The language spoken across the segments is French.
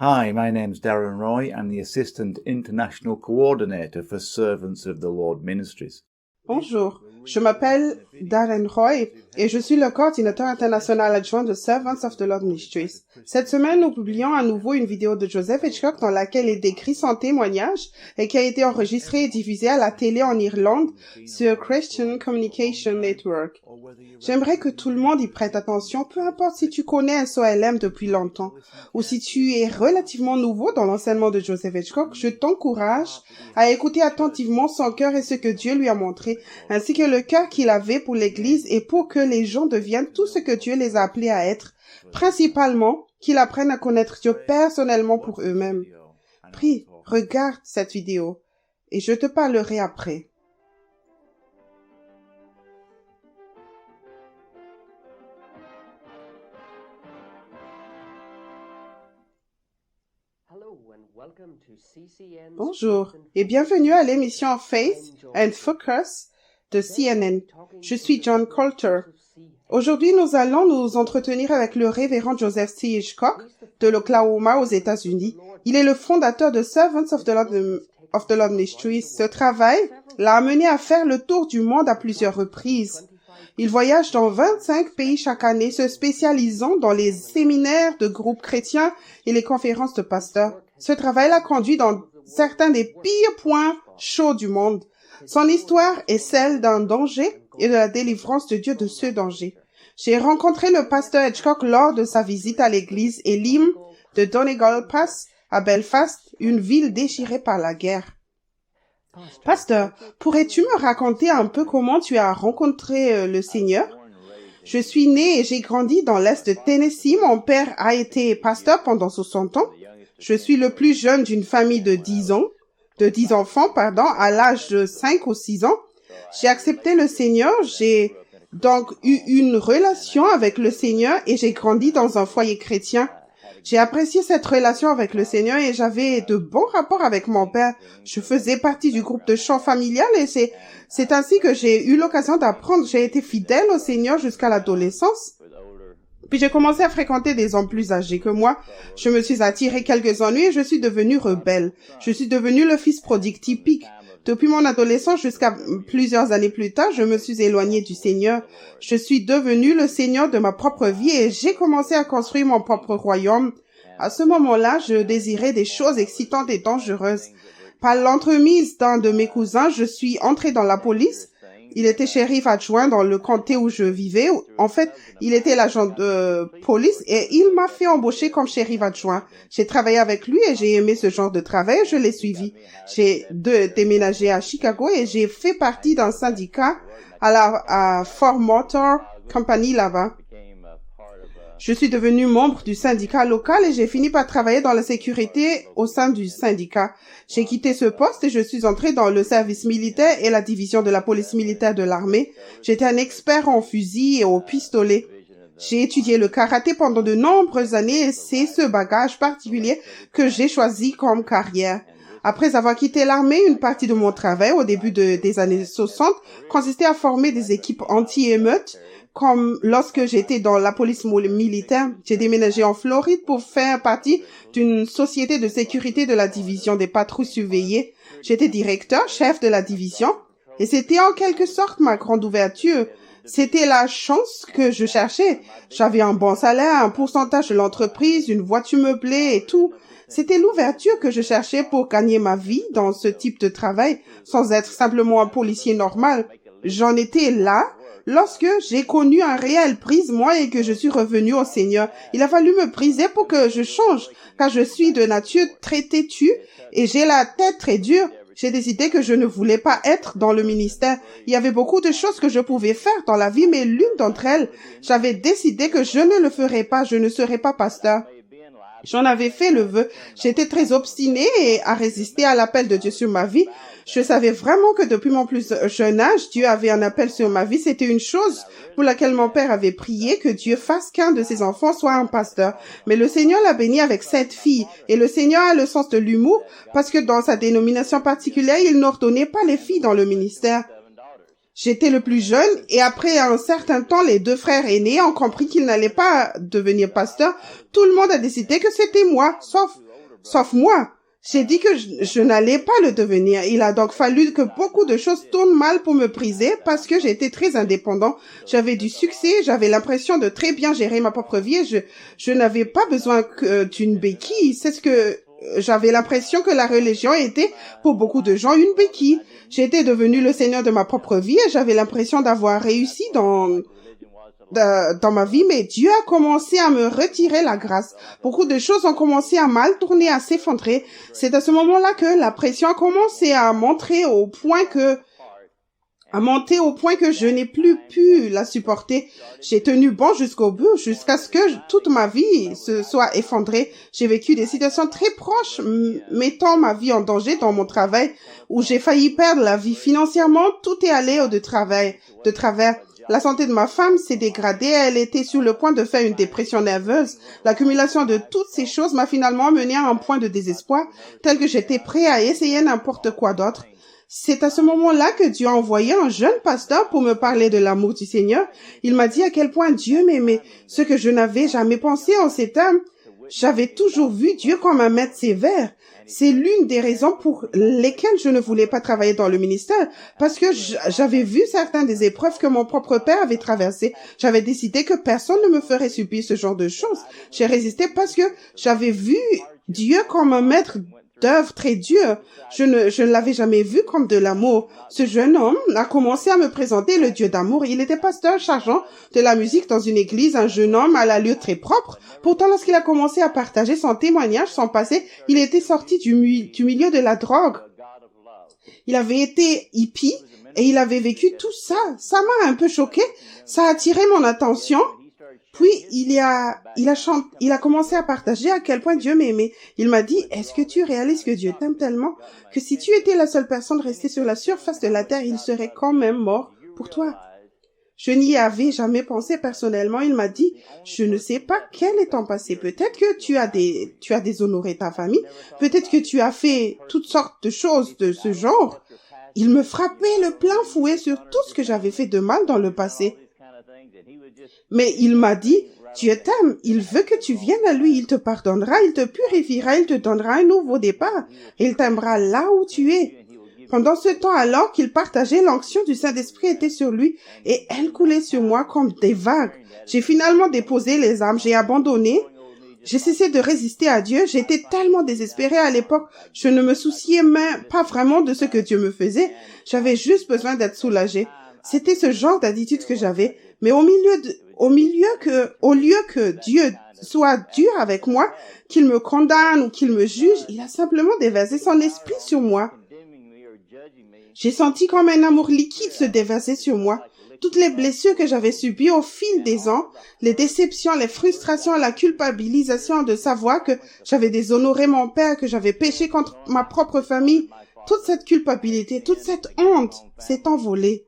Hi, my name's Darren Roy. I'm the Assistant International Coordinator for Servants of the Lord Ministries. Bonjour, je m'appelle Darren Roy et je suis le coordinateur international adjoint de Servants of the Lord Ministries. Cette semaine, nous publions à nouveau une vidéo de Joseph Hitchcock dans laquelle il décrit son témoignage et qui a été enregistrée et diffusée à la télé en Irlande sur Christian Communication Network. J'aimerais que tout le monde y prête attention, peu importe si tu connais SOLM depuis longtemps ou si tu es relativement nouveau dans l'enseignement de Joseph Hitchcock. Je t'encourage à écouter attentivement son cœur et ce que Dieu lui a montré, ainsi que le cœur qu'il avait pour l'Église et pour que les gens deviennent tout ce que Dieu les a appelés à être, principalement qu'ils apprennent à connaître Dieu personnellement pour eux-mêmes. Prie, regarde cette vidéo et je te parlerai après. Bonjour et bienvenue à l'émission Faith and Focus de CNN. Je suis John Coulter. Aujourd'hui, nous allons nous entretenir avec le révérend Joseph C. Hitchcock de l'Oklahoma aux États-Unis. Il est le fondateur de Servants of the Lord Ministries. Ce travail l'a amené à faire le tour du monde à plusieurs reprises. Il voyage dans 25 pays chaque année, se spécialisant dans les séminaires de groupes chrétiens et les conférences de pasteurs. Ce travail l'a conduit dans certains des pires points chauds du monde. Son histoire est celle d'un danger et de la délivrance de Dieu de ce danger. J'ai rencontré le pasteur Hitchcock lors de sa visite à l'église Elim de Donegal Pass à Belfast, une ville déchirée par la guerre. Pasteur, pourrais-tu me raconter un peu comment tu as rencontré le Seigneur? Je suis né et j'ai grandi dans l'est de Tennessee. Mon père a été pasteur pendant 60 ans. Je suis le plus jeune d'une famille de 10 enfants, à l'âge de 5 ou 6 ans. J'ai accepté le Seigneur, j'ai donc eu une relation avec le Seigneur et j'ai grandi dans un foyer chrétien. J'ai apprécié cette relation avec le Seigneur et j'avais de bons rapports avec mon père. Je faisais partie du groupe de chant familial et c'est ainsi que j'ai eu l'occasion d'apprendre. J'ai été fidèle au Seigneur jusqu'à l'adolescence. Puis j'ai commencé à fréquenter des hommes plus âgés que moi. Je me suis attiré quelques ennuis et je suis devenu rebelle. Je suis devenu le fils prodigue typique. Depuis mon adolescence jusqu'à plusieurs années plus tard, je me suis éloigné du Seigneur. Je suis devenu le Seigneur de ma propre vie et j'ai commencé à construire mon propre royaume. À ce moment-là, je désirais des choses excitantes et dangereuses. Par l'entremise d'un de mes cousins, je suis entré dans la police. Il était shérif adjoint dans le comté où je vivais. En fait, il était l'agent de police et il m'a fait embaucher comme shérif adjoint. J'ai travaillé avec lui et j'ai aimé ce genre de travail et je l'ai suivi. J'ai déménagé à Chicago et j'ai fait partie d'un syndicat à Ford Motor Company là-bas. Je suis devenu membre du syndicat local et j'ai fini par travailler dans la sécurité au sein du syndicat. J'ai quitté ce poste et je suis entré dans le service militaire et la division de la police militaire de l'armée. J'étais un expert en fusil et au pistolet. J'ai étudié le karaté pendant de nombreuses années et c'est ce bagage particulier que j'ai choisi comme carrière. Après avoir quitté l'armée, une partie de mon travail au début des années 60 consistait à former des équipes anti-émeutes. Comme lorsque j'étais dans la police militaire, j'ai déménagé en Floride pour faire partie d'une société de sécurité de la division des patrouilles surveillées. J'étais directeur, chef de la division, et c'était en quelque sorte ma grande ouverture. C'était la chance que je cherchais. J'avais un bon salaire, un pourcentage de l'entreprise, une voiture meublée et tout. C'était l'ouverture que je cherchais pour gagner ma vie dans ce type de travail, sans être simplement un policier normal. J'en étais là lorsque j'ai connu un réel brisement et que je suis revenu au Seigneur. Il a fallu me briser pour que je change, car je suis de nature très têtue et j'ai la tête très dure. J'ai décidé que je ne voulais pas être dans le ministère. Il y avait beaucoup de choses que je pouvais faire dans la vie, mais l'une d'entre elles, j'avais décidé que je ne le ferais pas, je ne serais pas pasteur. J'en avais fait le vœu. J'étais très obstinée à résister à l'appel de Dieu sur ma vie. Je savais vraiment que depuis mon plus jeune âge, Dieu avait un appel sur ma vie. C'était une chose pour laquelle mon père avait prié, que Dieu fasse qu'un de ses enfants soit un pasteur. Mais le Seigneur l'a béni avec 7 filles. Et le Seigneur a le sens de l'humour parce que dans sa dénomination particulière, il n'ordonnait pas les filles dans le ministère. J'étais le plus jeune et après un certain temps, les 2 frères aînés ont compris qu'ils n'allaient pas devenir pasteurs. Tout le monde a décidé que c'était moi, sauf sauf moi. J'ai dit que je n'allais pas le devenir. Il a donc fallu que beaucoup de choses tournent mal pour me briser parce que j'étais très indépendant. J'avais du succès, j'avais l'impression de très bien gérer ma propre vie et je n'avais pas besoin d'une béquille. C'est ce que j'avais l'impression que la religion était pour beaucoup de gens une béquille. J'étais devenu le seigneur de ma propre vie et j'avais l'impression d'avoir réussi dans ma vie, mais Dieu a commencé à me retirer la grâce. Beaucoup de choses ont commencé à mal tourner, à s'effondrer. C'est à ce moment-là que la pression a commencé à monter au point que je n'ai plus pu la supporter. J'ai tenu bon jusqu'au bout, jusqu'à ce que toute ma vie se soit effondrée. J'ai vécu des situations très proches, mettant ma vie en danger dans mon travail, où j'ai failli perdre la vie financièrement. Tout est allé de travers. La santé de ma femme s'est dégradée, elle était sur le point de faire une dépression nerveuse. L'accumulation de toutes ces choses m'a finalement mené à un point de désespoir, tel que j'étais prêt à essayer n'importe quoi d'autre. C'est à ce moment-là que Dieu a envoyé un jeune pasteur pour me parler de l'amour du Seigneur. Il m'a dit à quel point Dieu m'aimait, ce que je n'avais jamais pensé en ces termes. J'avais toujours vu Dieu comme un maître sévère. C'est l'une des raisons pour lesquelles je ne voulais pas travailler dans le ministère, parce que j'avais vu certaines des épreuves que mon propre père avait traversées. J'avais décidé que personne ne me ferait subir ce genre de choses. J'ai résisté parce que j'avais vu Dieu comme un maître d'œuvre très dur. Je ne l'avais jamais vu comme de l'amour. Ce jeune homme a commencé à me présenter le Dieu d'amour. Il était pasteur chargeant de la musique dans une église, un jeune homme à l'allure très propre. Pourtant, lorsqu'il a commencé à partager son témoignage, son passé, il était sorti du milieu de la drogue. Il avait été hippie et il avait vécu tout ça. Ça m'a un peu choqué. Ça a attiré mon attention. Puis, il a commencé à partager à quel point Dieu m'aimait. Il m'a dit, est-ce que tu réalises que Dieu t'aime tellement que si tu étais la seule personne restée sur la surface de la terre, il serait quand même mort pour toi? Je n'y avais jamais pensé personnellement. Il m'a dit, je ne sais pas quel est ton passé. Peut-être que tu as déshonoré ta famille. Peut-être que tu as fait toutes sortes de choses de ce genre. Il me frappait le plein fouet sur tout ce que j'avais fait de mal dans le passé. Mais il m'a dit, Dieu t'aime, il veut que tu viennes à lui, il te pardonnera, il te purifiera, il te donnera un nouveau départ, et il t'aimera là où tu es. Pendant ce temps, alors qu'il partageait, l'onction du Saint-Esprit était sur lui, et elle coulait sur moi comme des vagues. J'ai finalement déposé les armes, j'ai abandonné. J'ai cessé de résister à Dieu, j'étais tellement désespérée à l'époque, je ne me souciais même pas vraiment de ce que Dieu me faisait, j'avais juste besoin d'être soulagée. C'était ce genre d'attitude que j'avais, mais au lieu que Dieu soit dur avec moi, qu'il me condamne ou qu'il me juge, il a simplement déversé son esprit sur moi. J'ai senti comme un amour liquide se déverser sur moi. Toutes les blessures que j'avais subies au fil des ans, les déceptions, les frustrations, la culpabilisation de savoir que j'avais déshonoré mon père, que j'avais péché contre ma propre famille, toute cette culpabilité, toute cette honte s'est envolée.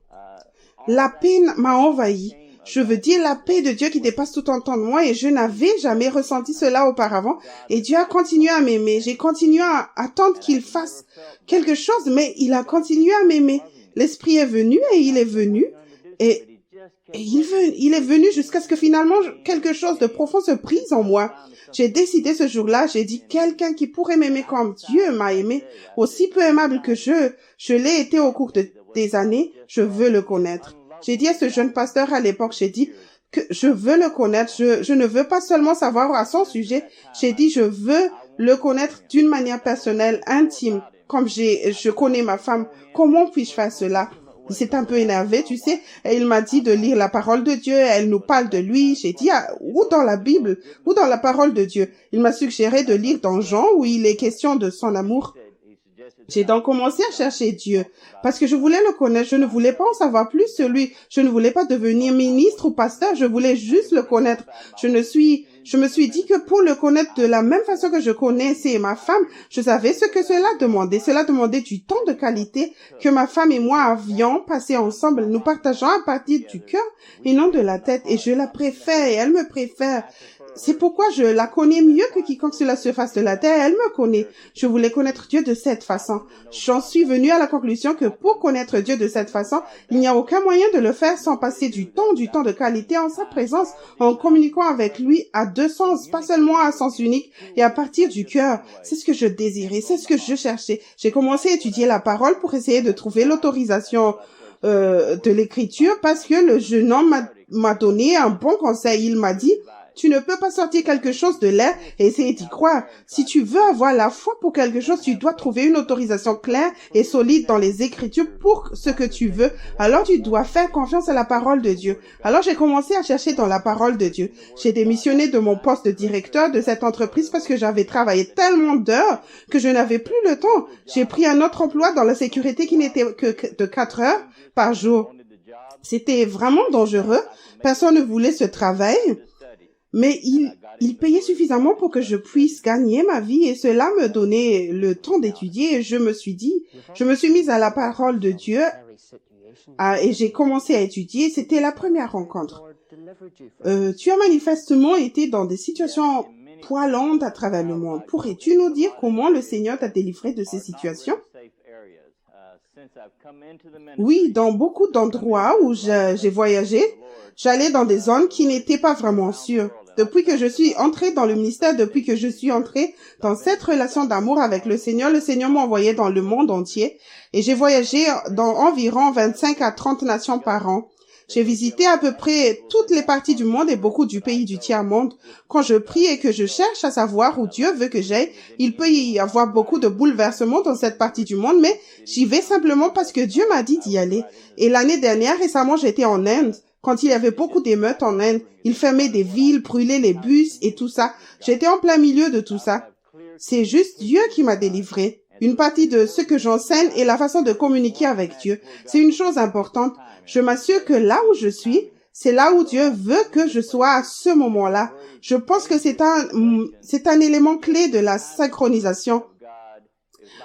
La paix m'a envahi. Je veux dire la paix de Dieu qui dépasse tout entendement et je n'avais jamais ressenti cela auparavant. Et Dieu a continué à m'aimer. J'ai continué à attendre qu'il fasse quelque chose, mais il a continué à m'aimer. L'Esprit est venu et il est venu. Et il est venu jusqu'à ce que finalement quelque chose de profond se brise en moi. J'ai décidé ce jour-là, j'ai dit quelqu'un qui pourrait m'aimer comme Dieu m'a aimé, aussi peu aimable que je l'ai été au cours des années, je veux le connaître. J'ai dit à ce jeune pasteur à l'époque, j'ai dit que je veux le connaître, je ne veux pas seulement savoir à son sujet, j'ai dit je veux le connaître d'une manière personnelle, intime, comme je connais ma femme. Comment puis-je faire cela? Il s'est un peu énervé, tu sais, et il m'a dit de lire la parole de Dieu, elle nous parle de lui. J'ai dit, où dans la Bible, où dans la parole de Dieu? Il m'a suggéré de lire dans Jean, où il est question de son amour. J'ai donc commencé à chercher Dieu, parce que je voulais le connaître, je ne voulais pas en savoir plus sur lui, je ne voulais pas devenir ministre ou pasteur, je voulais juste le connaître. Je me suis dit que pour le connaître de la même façon que je connaissais ma femme, je savais ce que cela demandait. Cela demandait du temps de qualité que ma femme et moi avions passé ensemble, nous partageons à partir du cœur et non de la tête, et je la préfère et elle me préfère. c'est pourquoi je la connais mieux que quiconque sur la surface de la terre. Elle me connaît. Je voulais connaître Dieu de cette façon. J'en suis venue à la conclusion que pour connaître Dieu de cette façon, il n'y a aucun moyen de le faire sans passer du temps de qualité en sa présence, en communiquant avec lui à deux sens, pas seulement à sens unique et à partir du cœur. C'est ce que je désirais, c'est ce que je cherchais. J'ai commencé à étudier la parole pour essayer de trouver l'autorisation de l'écriture parce que le jeune homme m'a donné un bon conseil. Il m'a dit, tu ne peux pas sortir quelque chose de l'air et essayer d'y croire. Si tu veux avoir la foi pour quelque chose, tu dois trouver une autorisation claire et solide dans les Écritures pour ce que tu veux. Alors tu dois faire confiance à la parole de Dieu. Alors j'ai commencé à chercher dans la parole de Dieu. J'ai démissionné de mon poste de directeur de cette entreprise parce que j'avais travaillé tellement d'heures que je n'avais plus le temps. J'ai pris un autre emploi dans la sécurité qui n'était que de 4 heures par jour. C'était vraiment dangereux. Personne ne voulait ce travail. Mais il payait suffisamment pour que je puisse gagner ma vie et cela me donnait le temps d'étudier et je me suis mise à la parole de Dieu et j'ai commencé à étudier. C'était la première rencontre. Tu as manifestement été dans des situations poilantes à travers le monde. Pourrais-tu nous dire comment le Seigneur t'a délivré de ces situations? Oui, dans beaucoup d'endroits où j'ai voyagé, j'allais dans des zones qui n'étaient pas vraiment sûres. Depuis que je suis entrée dans le ministère, depuis que je suis entrée dans cette relation d'amour avec le Seigneur m'a envoyé dans le monde entier et j'ai voyagé dans environ 25 à 30 nations par an. J'ai visité à peu près toutes les parties du monde et beaucoup du pays du tiers-monde. Quand je prie et que je cherche à savoir où Dieu veut que j'aille, il peut y avoir beaucoup de bouleversements dans cette partie du monde, mais j'y vais simplement parce que Dieu m'a dit d'y aller. Et l'année dernière, récemment, j'étais en Inde. Quand il y avait beaucoup d'émeutes en Inde, ils fermaient des villes, brûlaient les bus et tout ça. J'étais en plein milieu de tout ça. C'est juste Dieu qui m'a délivré. Une partie de ce que j'enseigne est la façon de communiquer avec Dieu. C'est une chose importante. Je m'assure que là où je suis, c'est là où Dieu veut que je sois à ce moment-là. Je pense que c'est un élément clé de la synchronisation.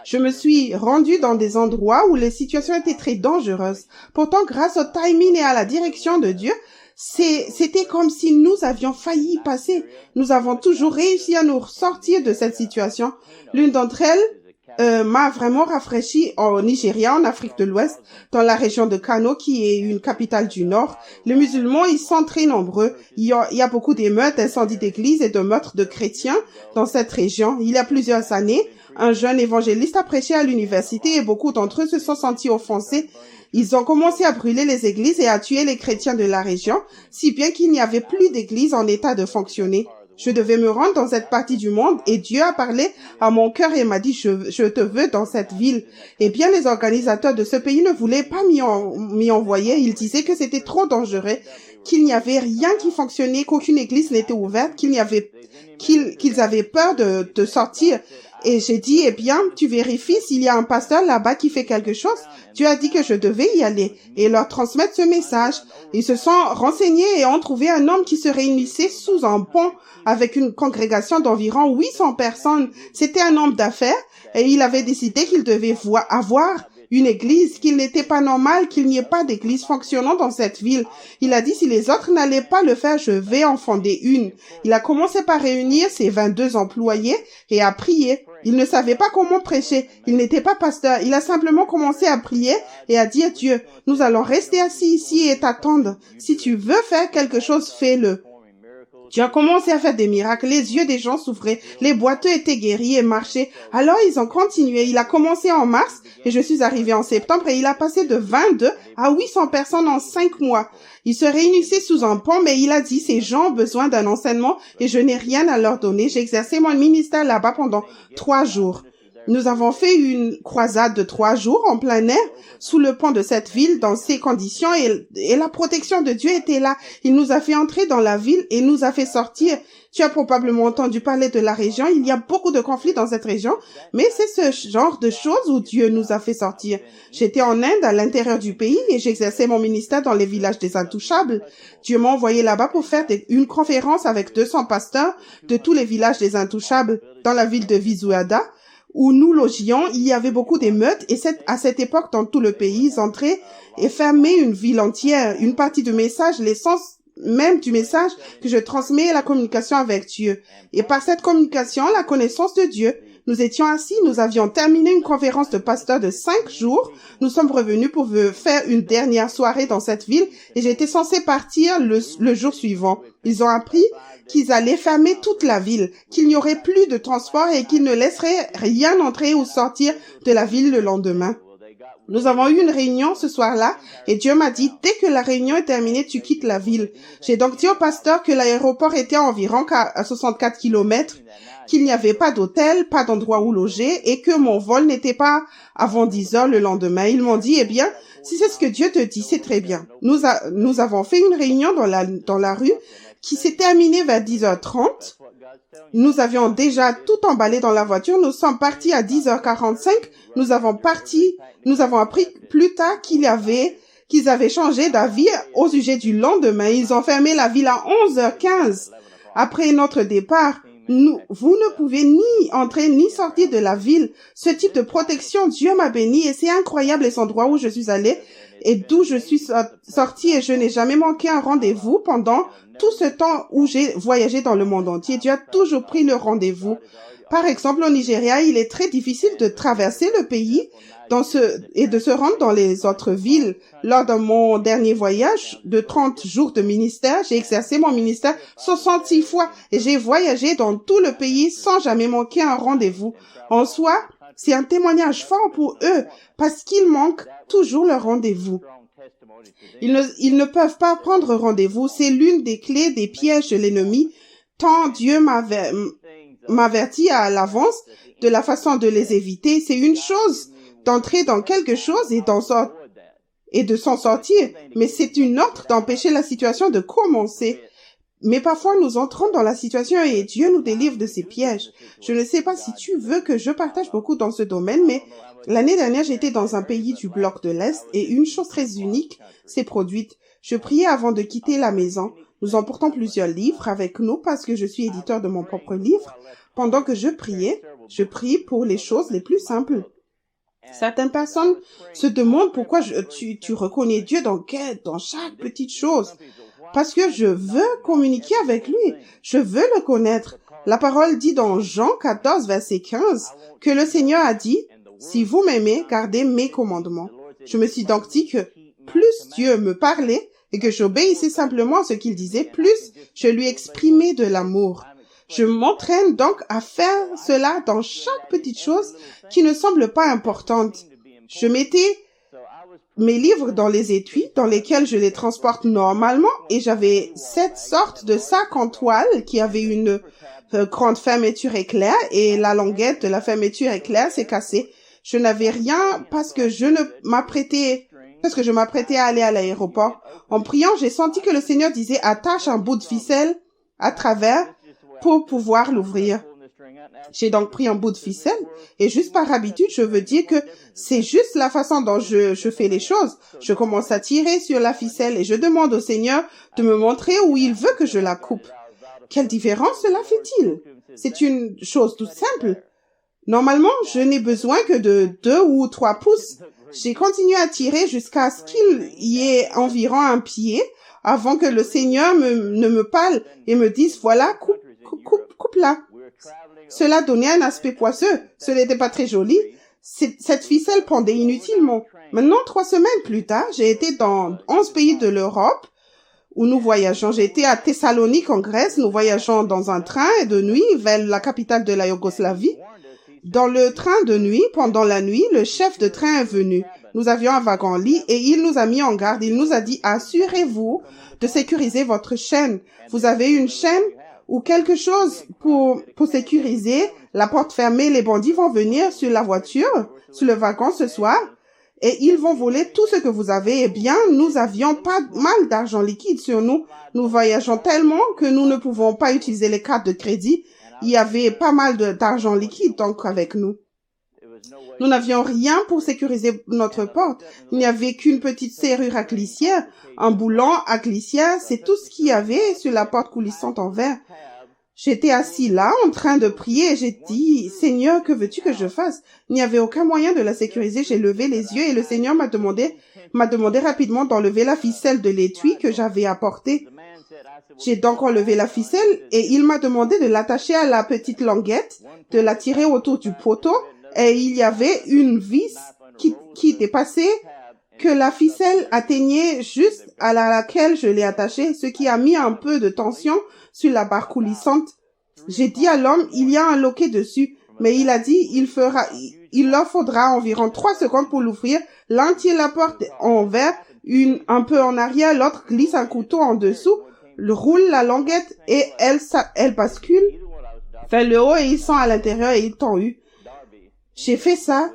Je me suis rendue dans des endroits où les situations étaient très dangereuses. Pourtant, grâce au timing et à la direction de Dieu, c'était comme si nous avions failli y passer. Nous avons toujours réussi à nous sortir de cette situation. L'une d'entre elles m'a vraiment rafraîchi au Nigeria, en Afrique de l'Ouest, dans la région de Kano, qui est une capitale du Nord. Les musulmans, ils sont très nombreux. Il y a beaucoup d'émeutes, d'incendies d'églises et de meurtres de chrétiens dans cette région. Il y a plusieurs années, un jeune évangéliste a prêché à l'université et beaucoup d'entre eux se sont sentis offensés. Ils ont commencé à brûler les églises et à tuer les chrétiens de la région, si bien qu'il n'y avait plus d'églises en état de fonctionner. Je devais me rendre dans cette partie du monde et Dieu a parlé à mon cœur et m'a dit je te veux dans cette ville. Eh bien, les organisateurs de ce pays ne voulaient pas m'y envoyer. Ils disaient que c'était trop dangereux, qu'il n'y avait rien qui fonctionnait, qu'aucune église n'était ouverte, qu'ils avaient peur de sortir. Et j'ai dit, eh bien, tu vérifies s'il y a un pasteur là-bas qui fait quelque chose. Dieu a dit que je devais y aller et leur transmettre ce message. Ils se sont renseignés et ont trouvé un homme qui se réunissait sous un pont avec une congrégation d'environ 800 personnes. C'était un homme d'affaires et il avait décidé qu'il devait avoir une église, qu'il n'était pas normal qu'il n'y ait pas d'église fonctionnant dans cette ville. Il a dit, si les autres n'allaient pas le faire, je vais en fonder une. Il a commencé par réunir ses 22 employés et à prier. Il ne savait pas comment prêcher. Il n'était pas pasteur. Il a simplement commencé à prier et à dire, Dieu, nous allons rester assis ici et t'attendre. Si tu veux faire quelque chose, fais-le. Dieu a commencé à faire des miracles. Les yeux des gens s'ouvraient. Les boiteux étaient guéris et marchaient. Alors, ils ont continué. Il a commencé en mars et je suis arrivée en septembre et il a passé de 22 à 800 personnes en 5 mois. Il se réunissait sous un pont, mais il a dit, ces gens ont besoin d'un enseignement et je n'ai rien à leur donner. J'ai exercé mon ministère là-bas pendant 3 jours. Nous avons fait une croisade de 3 jours en plein air sous le pont de cette ville dans ces conditions et la protection de Dieu était là. Il nous a fait entrer dans la ville et nous a fait sortir. Tu as probablement entendu parler de la région. Il y a beaucoup de conflits dans cette région, mais c'est ce genre de choses où Dieu nous a fait sortir. J'étais en Inde à l'intérieur du pays et j'exerçais mon ministère dans les villages des Intouchables. Dieu m'a envoyé là-bas pour faire une conférence avec 200 pasteurs de tous les villages des Intouchables dans la ville de Vizuada, où nous logions. Il y avait beaucoup d'émeutes et à cette époque, dans tout le pays, ils entraient et fermaient une ville entière. Une partie du message, même du message que je transmets la communication avec Dieu. Et par cette communication, la connaissance de Dieu. Nous étions assis, nous avions terminé une conférence de pasteurs de 5 jours. Nous sommes revenus pour faire une dernière soirée dans cette ville et j'étais censé partir le jour suivant. Ils ont appris qu'ils allaient fermer toute la ville, qu'il n'y aurait plus de transport et qu'ils ne laisseraient rien entrer ou sortir de la ville le lendemain. Nous avons eu une réunion ce soir-là et Dieu m'a dit, dès que la réunion est terminée, tu quittes la ville. J'ai donc dit au pasteur que l'aéroport était à environ à 64 kilomètres, qu'il n'y avait pas d'hôtel, pas d'endroit où loger et que mon vol n'était pas avant 10 heures le lendemain. Ils m'ont dit, eh bien, si c'est ce que Dieu te dit, c'est très bien. Nous avons fait une réunion dans la rue qui s'est terminée vers 10h30. Nous avions déjà tout emballé dans la voiture. Nous sommes partis à 10h45. Nous avons appris plus tard qu'ils avaient changé d'avis au sujet du lendemain. Ils ont fermé la ville à 11h15. Après notre départ, vous ne pouvez ni entrer ni sortir de la ville. Ce type de protection, Dieu m'a béni et c'est incroyable les endroits où je suis allée et d'où je suis sortie et je n'ai jamais manqué un rendez-vous pendant tout ce temps où j'ai voyagé dans le monde entier. Dieu a toujours pris le rendez-vous. Par exemple, au Nigeria, il est très difficile de traverser le pays et de se rendre dans les autres villes. Lors de mon dernier voyage de 30 jours de ministère, j'ai exercé mon ministère 66 fois et j'ai voyagé dans tout le pays sans jamais manquer un rendez-vous. En soi, c'est un témoignage fort pour eux parce qu'ils manquent toujours le rendez-vous. Ils ne peuvent pas prendre rendez-vous. C'est l'une des clés des pièges de l'ennemi. Tant Dieu m'avertit à l'avance de la façon de les éviter. C'est une chose d'entrer dans quelque chose et de s'en sortir, mais c'est une autre d'empêcher la situation de commencer. Mais parfois, nous entrons dans la situation et Dieu nous délivre de ces pièges. Je ne sais pas si tu veux que je partage beaucoup dans ce domaine, mais l'année dernière, j'étais dans un pays du bloc de l'Est et une chose très unique s'est produite. Je priais avant de quitter la maison. Nous emportons plusieurs livres avec nous parce que je suis éditeur de mon propre livre. Pendant que je prie pour les choses les plus simples. Certaines personnes se demandent pourquoi tu reconnais Dieu dans chaque petite chose. Parce que je veux communiquer avec lui. Je veux le connaître. La parole dit dans Jean 14, verset 15, que le Seigneur a dit, « Si vous m'aimez, gardez mes commandements. » Je me suis donc dit que plus Dieu me parlait et que j'obéissais simplement à ce qu'il disait, plus je lui exprimais de l'amour. Je m'entraîne donc à faire cela dans chaque petite chose qui ne semble pas importante. Je mettais mes livres dans les étuis dans lesquels je les transporte normalement et j'avais 7 sortes de sacs en toile qui avaient une grande fermeture éclair et la languette de la fermeture éclair s'est cassée. Je n'avais rien parce que je m'apprêtais à aller à l'aéroport. En priant, j'ai senti que le Seigneur disait attache un bout de ficelle à travers pour pouvoir l'ouvrir. J'ai donc pris un bout de ficelle et juste par habitude, je veux dire que c'est juste la façon dont je fais les choses. Je commence à tirer sur la ficelle et je demande au Seigneur de me montrer où il veut que je la coupe. Quelle différence cela fait-il? C'est une chose toute simple. Normalement, je n'ai besoin que de 2 ou 3 pouces. J'ai continué à tirer jusqu'à ce qu'il y ait environ un pied avant que le Seigneur ne me parle et me dise voilà, coupe là. Cela donnait un aspect poisseux. Ce n'était pas très joli. Cette ficelle pendait inutilement. Maintenant, 3 semaines plus tard, j'ai été dans 11 pays de l'Europe où nous voyageons. J'ai été à Thessalonique en Grèce. Nous voyageons dans un train de nuit vers la capitale de la Yougoslavie. Dans le train de nuit, pendant la nuit, le chef de train est venu. Nous avions un wagon-lit et il nous a mis en garde. Il nous a dit, assurez-vous de sécuriser votre chaîne. Vous avez une chaîne ou quelque chose pour sécuriser, la porte fermée, les bandits vont venir sur la voiture, sur le wagon ce soir, et ils vont voler tout ce que vous avez. Eh bien, nous avions pas mal d'argent liquide sur nous. Nous voyageons tellement que nous ne pouvons pas utiliser les cartes de crédit. Il y avait pas mal d'argent liquide donc avec nous. Nous n'avions rien pour sécuriser notre porte. Il n'y avait qu'une petite serrure à glissière, un boulon à glissière, c'est tout ce qu'il y avait sur la porte coulissante en verre. J'étais assis là, en train de prier, et j'ai dit, « Seigneur, que veux-tu que je fasse ?» Il n'y avait aucun moyen de la sécuriser. J'ai levé les yeux et le Seigneur m'a demandé rapidement d'enlever la ficelle de l'étui que j'avais apporté. J'ai donc enlevé la ficelle et il m'a demandé de l'attacher à la petite languette, de la tirer autour du poteau et il y avait une vis qui dépassait que la ficelle atteignait juste à laquelle je l'ai attachée, ce qui a mis un peu de tension sur la barre coulissante. J'ai dit à l'homme, il y a un loquet dessus, mais il a dit, il leur faudra environ 3 secondes pour l'ouvrir. L'un tire la porte envers, un peu en arrière, l'autre glisse un couteau en dessous, roule la languette et elle bascule vers le haut et ils sont à l'intérieur et ils t'ont eu. J'ai fait ça.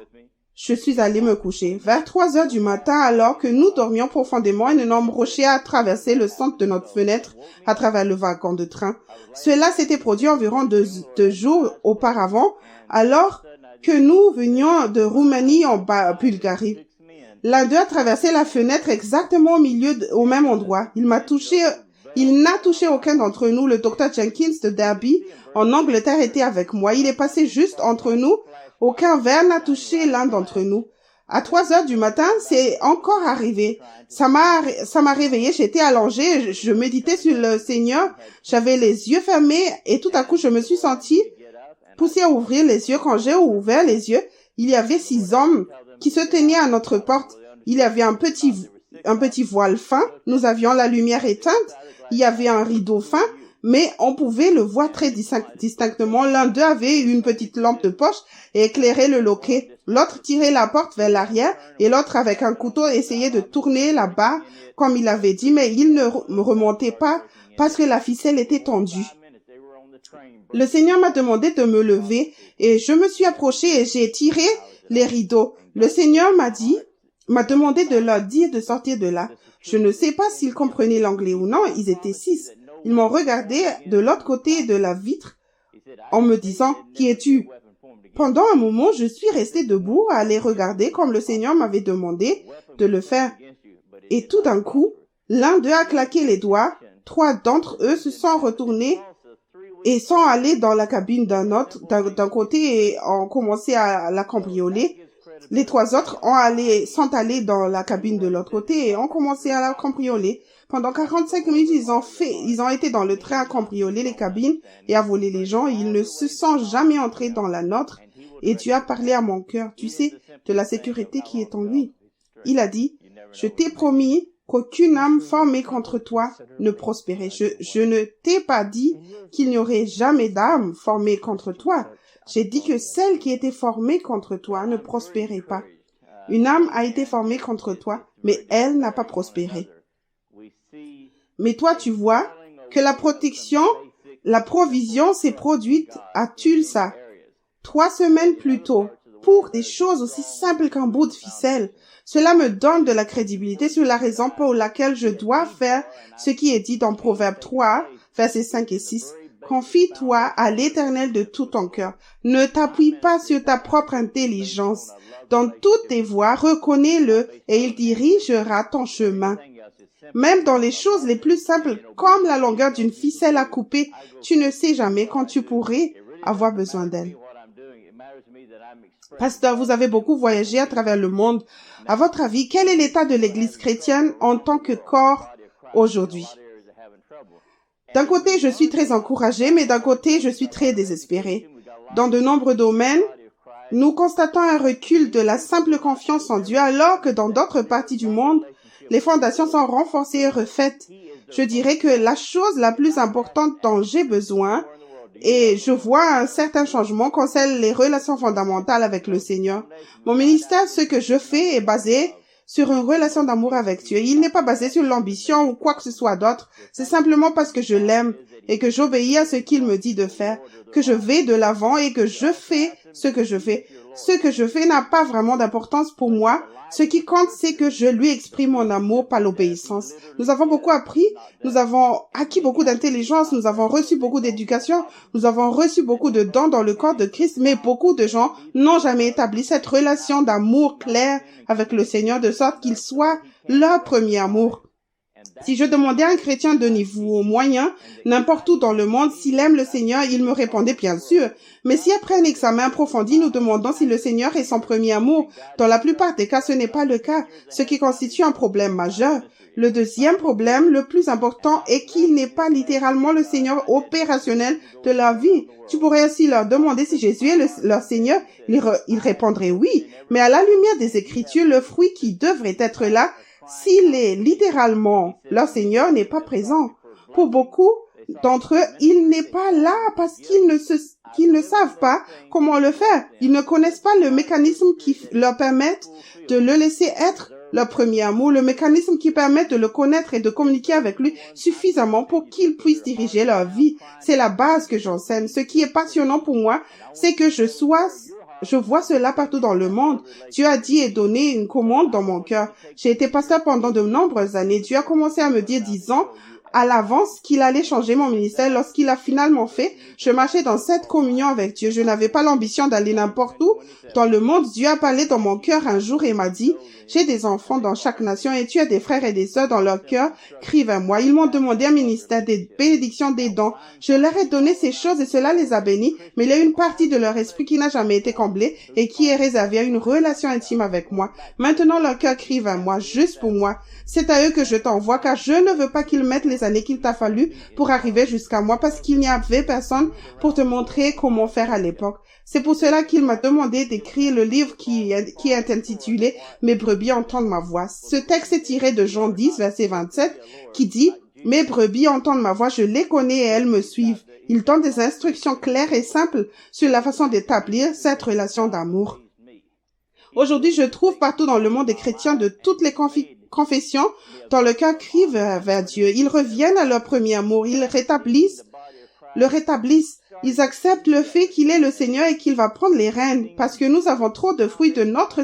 Je suis allée me coucher. Vers 3 heures du matin, alors que nous dormions profondément, un énorme rocher a traversé le centre de notre fenêtre à travers le wagon de train. Cela s'était produit environ 2 jours auparavant, alors que nous venions de Roumanie en Bulgarie. L'un d'eux a traversé la fenêtre exactement au même endroit. Il n'a touché aucun d'entre nous. Le docteur Jenkins de Derby, en Angleterre, était avec moi. Il est passé juste entre nous. Aucun verre n'a touché l'un d'entre nous. À 3 heures du matin, c'est encore arrivé. Ça m'a réveillée, j'étais allongée, je méditais sur le Seigneur, j'avais les yeux fermés et tout à coup je me suis sentie poussée à ouvrir les yeux. Quand j'ai ouvert les yeux, il y avait 6 hommes qui se tenaient à notre porte. Il y avait un petit voile fin, nous avions la lumière éteinte, il y avait un rideau fin, mais on pouvait le voir très distinctement. L'un d'eux avait une petite lampe de poche et éclairait le loquet. L'autre tirait la porte vers l'arrière et l'autre avec un couteau essayait de tourner la barre comme il avait dit, mais il ne remontait pas parce que la ficelle était tendue. Le Seigneur m'a demandé de me lever et je me suis approchée et j'ai tiré les rideaux. Le Seigneur m'a demandé de leur dire de sortir de là. Je ne sais pas s'ils comprenaient l'anglais ou non, ils étaient 6. Ils m'ont regardé de l'autre côté de la vitre en me disant « Qui es-tu » Pendant un moment, je suis restée debout à les regarder comme le Seigneur m'avait demandé de le faire. Et tout d'un coup, l'un d'eux a claqué les doigts. 3 d'entre eux se sont retournés et sont allés dans la cabine d'un côté et ont commencé à la cambrioler. Les 3 autres sont allés dans la cabine de l'autre côté et ont commencé à la cambrioler. Pendant 45 minutes, ils ont été dans le train à cambrioler les cabines et à voler les gens. Ils ne se sont jamais entrés dans la nôtre. Et Dieu a parlé à mon cœur, tu sais, de la sécurité qui est en lui. Il a dit, je t'ai promis qu'aucune âme formée contre toi ne prospérait. Je ne t'ai pas dit qu'il n'y aurait jamais d'âme formée contre toi. J'ai dit que celle qui était formée contre toi ne prospérait pas. Une âme a été formée contre toi, mais elle n'a pas prospéré. Mais toi, tu vois que la provision s'est produite à Tulsa 3 semaines plus tôt pour des choses aussi simples qu'un bout de ficelle. Cela me donne de la crédibilité sur la raison pour laquelle je dois faire ce qui est dit dans Proverbe 3, versets 5 et 6. Confie-toi à l'Éternel de tout ton cœur. Ne t'appuie pas sur ta propre intelligence. Dans toutes tes voies, reconnais-le et il dirigera ton chemin. Même dans les choses les plus simples, comme la longueur d'une ficelle à couper, tu ne sais jamais quand tu pourrais avoir besoin d'elle. Pasteur, vous avez beaucoup voyagé à travers le monde. À votre avis, quel est l'état de l'Église chrétienne en tant que corps aujourd'hui? D'un côté, je suis très encouragée, mais d'un côté, je suis très désespérée. Dans de nombreux domaines, nous constatons un recul de la simple confiance en Dieu, alors que dans d'autres parties du monde, les fondations sont renforcées et refaites. Je dirais que la chose la plus importante dont j'ai besoin, et je vois un certain changement, concerne les relations fondamentales avec le Seigneur. Mon ministère, ce que je fais, est basé sur une relation d'amour avec Dieu. Il n'est pas basé sur l'ambition ou quoi que ce soit d'autre. C'est simplement parce que je l'aime et que j'obéis à ce qu'il me dit de faire, que je vais de l'avant et que je fais ce que je fais. Ce que je fais n'a pas vraiment d'importance pour moi. Ce qui compte, c'est que je lui exprime mon amour par l'obéissance. Nous avons beaucoup appris, nous avons acquis beaucoup d'intelligence, nous avons reçu beaucoup d'éducation, nous avons reçu beaucoup de dons dans le corps de Christ, mais beaucoup de gens n'ont jamais établi cette relation d'amour claire avec le Seigneur de sorte qu'il soit leur premier amour. Si je demandais à un chrétien de niveau moyen, n'importe où dans le monde, s'il aime le Seigneur, il me répondait bien sûr. Mais si après un examen approfondi, nous demandons si le Seigneur est son premier amour, dans la plupart des cas, ce n'est pas le cas, ce qui constitue un problème majeur. Le deuxième problème, le plus important, est qu'il n'est pas littéralement le Seigneur opérationnel de leur vie. Tu pourrais aussi leur demander si Jésus est leur Seigneur. Ils répondraient oui. Mais à la lumière des Écritures, le fruit qui devrait être là, s'il est littéralement leur Seigneur, n'est pas présent. Pour beaucoup d'entre eux, il n'est pas là parce qu'ils ne savent pas comment le faire. Ils ne connaissent pas le mécanisme qui leur permette de le laisser être leur premier amour, le mécanisme qui permet de le connaître et de communiquer avec lui suffisamment pour qu'ils puissent diriger leur vie. C'est la base que j'enseigne. Ce qui est passionnant pour moi, c'est que je vois cela partout dans le monde. Dieu a dit et donné une commande dans mon cœur. J'ai été pasteur pendant de nombreuses années. Dieu a commencé à me dire 10 ans à l'avance qu'il allait changer mon ministère. Lorsqu'il a finalement fait, je marchais dans cette communion avec Dieu. Je n'avais pas l'ambition d'aller n'importe où dans le monde. Dieu a parlé dans mon cœur un jour et m'a dit, j'ai des enfants dans chaque nation et tu as des frères et des sœurs dans leur cœur. Crie vers moi. Ils m'ont demandé un ministère, des bénédictions, des dons. Je leur ai donné ces choses et cela les a bénis, mais il y a une partie de leur esprit qui n'a jamais été comblée et qui est réservée à une relation intime avec moi. Maintenant, leur cœur crie vers moi, juste pour moi. C'est à eux que je t'envoie, car je ne veux pas qu'ils mettent les années qu'il t'a fallu pour arriver jusqu'à moi, parce qu'il n'y avait personne pour te montrer comment faire à l'époque. C'est pour cela qu'il m'a demandé d'écrire le livre qui est intitulé « Mes brebis entendent ma voix ». Ce texte est tiré de Jean 10, verset 27, qui dit « Mes brebis entendent ma voix, je les connais et elles me suivent ». Il donne des instructions claires et simples sur la façon d'établir cette relation d'amour. Aujourd'hui, je trouve partout dans le monde des chrétiens de toutes les confessions dans le cœur crient vers Dieu. Ils reviennent à leur premier amour. Ils le rétablissent. Ils acceptent le fait qu'il est le Seigneur et qu'il va prendre les rênes parce que nous avons trop de fruits de notre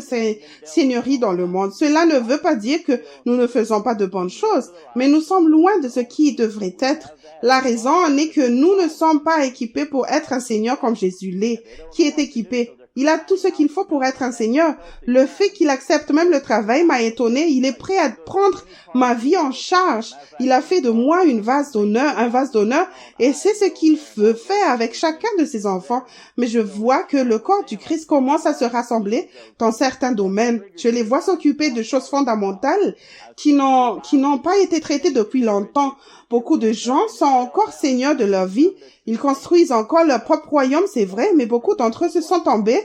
seigneurie dans le monde. Cela ne veut pas dire que nous ne faisons pas de bonnes choses, mais nous sommes loin de ce qui devrait être. La raison en est que nous ne sommes pas équipés pour être un Seigneur comme Jésus l'est, qui est équipé. Il a tout ce qu'il faut pour être un Seigneur. Le fait qu'il accepte même le travail m'a étonné. Il est prêt à prendre ma vie en charge. Il a fait de moi un vase d'honneur, et c'est ce qu'il veut faire avec chacun de ses enfants. Mais je vois que le corps du Christ commence à se rassembler dans certains domaines. Je les vois s'occuper de choses fondamentales qui n'ont pas été traitées depuis longtemps. Beaucoup de gens sont encore seigneurs de leur vie. Ils construisent encore leur propre royaume, c'est vrai, mais beaucoup d'entre eux se sont tombés.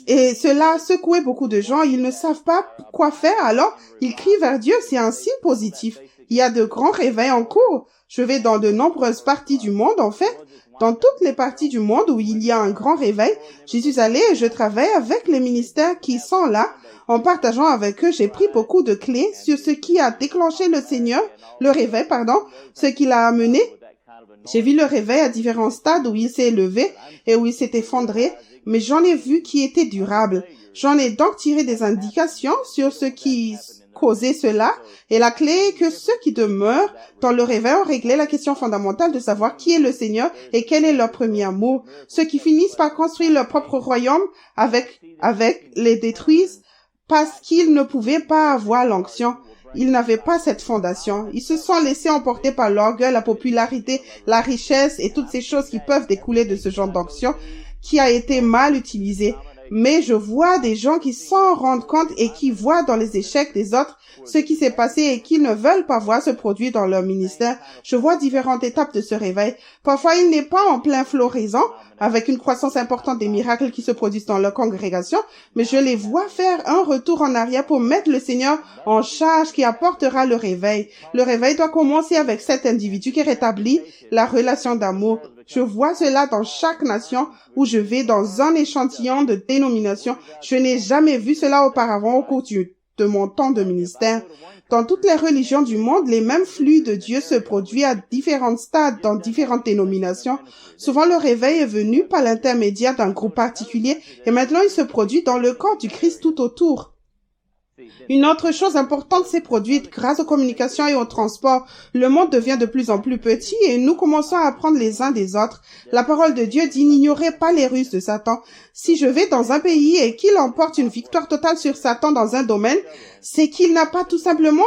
Et cela a secoué beaucoup de gens. Ils ne savent pas quoi faire, alors ils crient vers Dieu. C'est un signe positif. Il y a de grands réveils en cours. Je vais dans de nombreuses parties du monde, en fait. Dans toutes les parties du monde où il y a un grand réveil, j'y suis allée et je travaille avec les ministères qui sont là. En partageant avec eux, j'ai pris beaucoup de clés sur ce qui a déclenché le réveil, ce qui l'a amené. J'ai vu le réveil à différents stades où il s'est élevé et où il s'est effondré, mais j'en ai vu qui était durable. J'en ai donc tiré des indications sur ce qui causait cela, et la clé est que ceux qui demeurent dans le réveil ont réglé la question fondamentale de savoir qui est le Seigneur et quel est leur premier amour. Ceux qui finissent par construire leur propre royaume avec les détruisent parce qu'ils ne pouvaient pas avoir l'onction. Ils n'avaient pas cette fondation. Ils se sont laissés emporter par l'orgueil, la popularité, la richesse et toutes ces choses qui peuvent découler de ce genre d'onction qui a été mal utilisé. Mais je vois des gens qui s'en rendent compte et qui voient dans les échecs des autres ce qui s'est passé et qui ne veulent pas voir se produire dans leur ministère. Je vois différentes étapes de ce réveil. Parfois, il n'est pas en plein floraison, avec une croissance importante des miracles qui se produisent dans leur congrégation, mais je les vois faire un retour en arrière pour mettre le Seigneur en charge qui apportera le réveil. Le réveil doit commencer avec cet individu qui rétablit la relation d'amour. Je vois cela dans chaque nation où je vais, dans un échantillon de dénominations. Je n'ai jamais vu cela auparavant au cours de mon temps de ministère. Dans toutes les religions du monde, les mêmes flux de Dieu se produisent à différents stades dans différentes dénominations. Souvent, le réveil est venu par l'intermédiaire d'un groupe particulier et maintenant il se produit dans le corps du Christ tout autour. Une autre chose importante s'est produite grâce aux communications et au transport. Le monde devient de plus en plus petit et nous commençons à apprendre les uns des autres. La parole de Dieu dit n'ignorez pas les ruses de Satan. Si je vais dans un pays et qu'il emporte une victoire totale sur Satan dans un domaine, c'est qu'il n'a pas tout simplement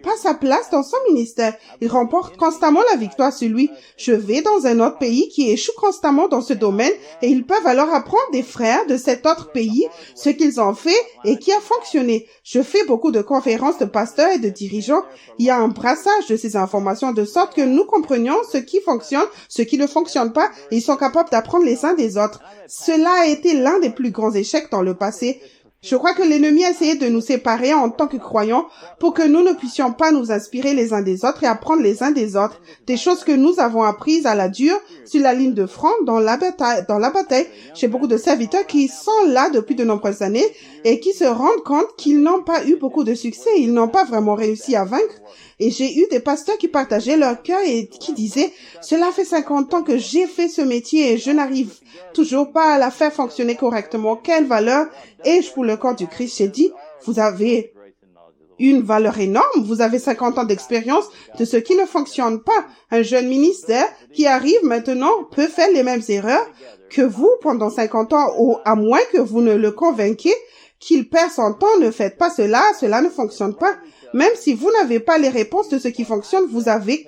pas sa place dans son ministère. Il remporte constamment la victoire sur lui. Je vais dans un autre pays qui échoue constamment dans ce domaine et ils peuvent alors apprendre des frères de cet autre pays ce qu'ils ont fait et qui a fonctionné. Je fais beaucoup de conférences de pasteurs et de dirigeants. Il y a un brassage de ces informations de sorte que nous comprenions ce qui fonctionne, ce qui ne fonctionne pas et ils sont capables d'apprendre les uns des autres. Cela a été l'un des plus grands échecs dans le passé. Je crois que l'ennemi a essayé de nous séparer en tant que croyants pour que nous ne puissions pas nous inspirer les uns des autres et apprendre les uns des autres. Des choses que nous avons apprises à la dure sur la ligne de front dans la bataille. J'ai beaucoup de serviteurs qui sont là depuis de nombreuses années et qui se rendent compte qu'ils n'ont pas eu beaucoup de succès. Ils n'ont pas vraiment réussi à vaincre. Et j'ai eu des pasteurs qui partageaient leur cœur et qui disaient « Cela fait 50 ans que j'ai fait ce métier et je n'arrive toujours pas à la faire fonctionner correctement. Quelle valeur ai-je pour le corps du Christ ?» J'ai dit « Vous avez une valeur énorme. Vous avez 50 ans d'expérience de ce qui ne fonctionne pas. Un jeune ministère qui arrive maintenant peut faire les mêmes erreurs que vous pendant 50 ans, ou à moins que vous ne le convainquiez qu'il perd son temps. Ne faites pas cela, cela ne fonctionne pas. » Même si vous n'avez pas les réponses de ce qui fonctionne, vous avez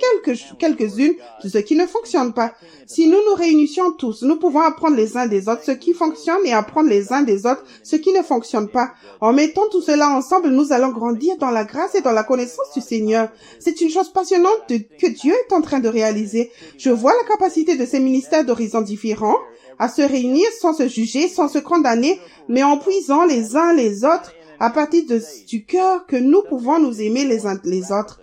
quelques-unes de ce qui ne fonctionne pas. Si nous nous réunissions tous, nous pouvons apprendre les uns des autres ce qui fonctionne et apprendre les uns des autres ce qui ne fonctionne pas. En mettant tout cela ensemble, nous allons grandir dans la grâce et dans la connaissance du Seigneur. C'est une chose passionnante que Dieu est en train de réaliser. Je vois la capacité de ces ministères d'horizons différents à se réunir sans se juger, sans se condamner, mais en puisant les uns les autres à partir du cœur que nous pouvons nous aimer les uns les autres.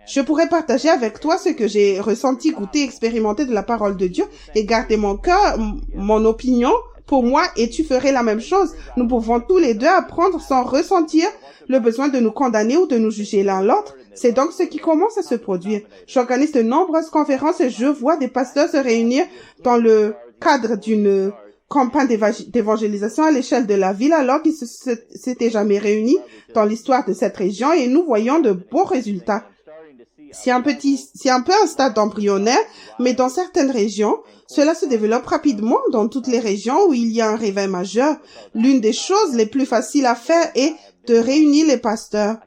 Je pourrais partager avec toi ce que j'ai ressenti, goûté, expérimenté de la parole de Dieu et garder mon cœur, mon opinion pour moi et tu ferais la même chose. Nous pouvons tous les deux apprendre sans ressentir le besoin de nous condamner ou de nous juger l'un l'autre. C'est donc ce qui commence à se produire. J'organise de nombreuses conférences et je vois des pasteurs se réunir dans le cadre d'une campagne d'évangélisation à l'échelle de la ville alors qu'ils s'étaient jamais réunis dans l'histoire de cette région et nous voyons de beaux résultats. C'est un peu un stade embryonnaire, mais dans certaines régions, cela se développe rapidement dans toutes les régions où il y a un réveil majeur. L'une des choses les plus faciles à faire est de réunir les pasteurs.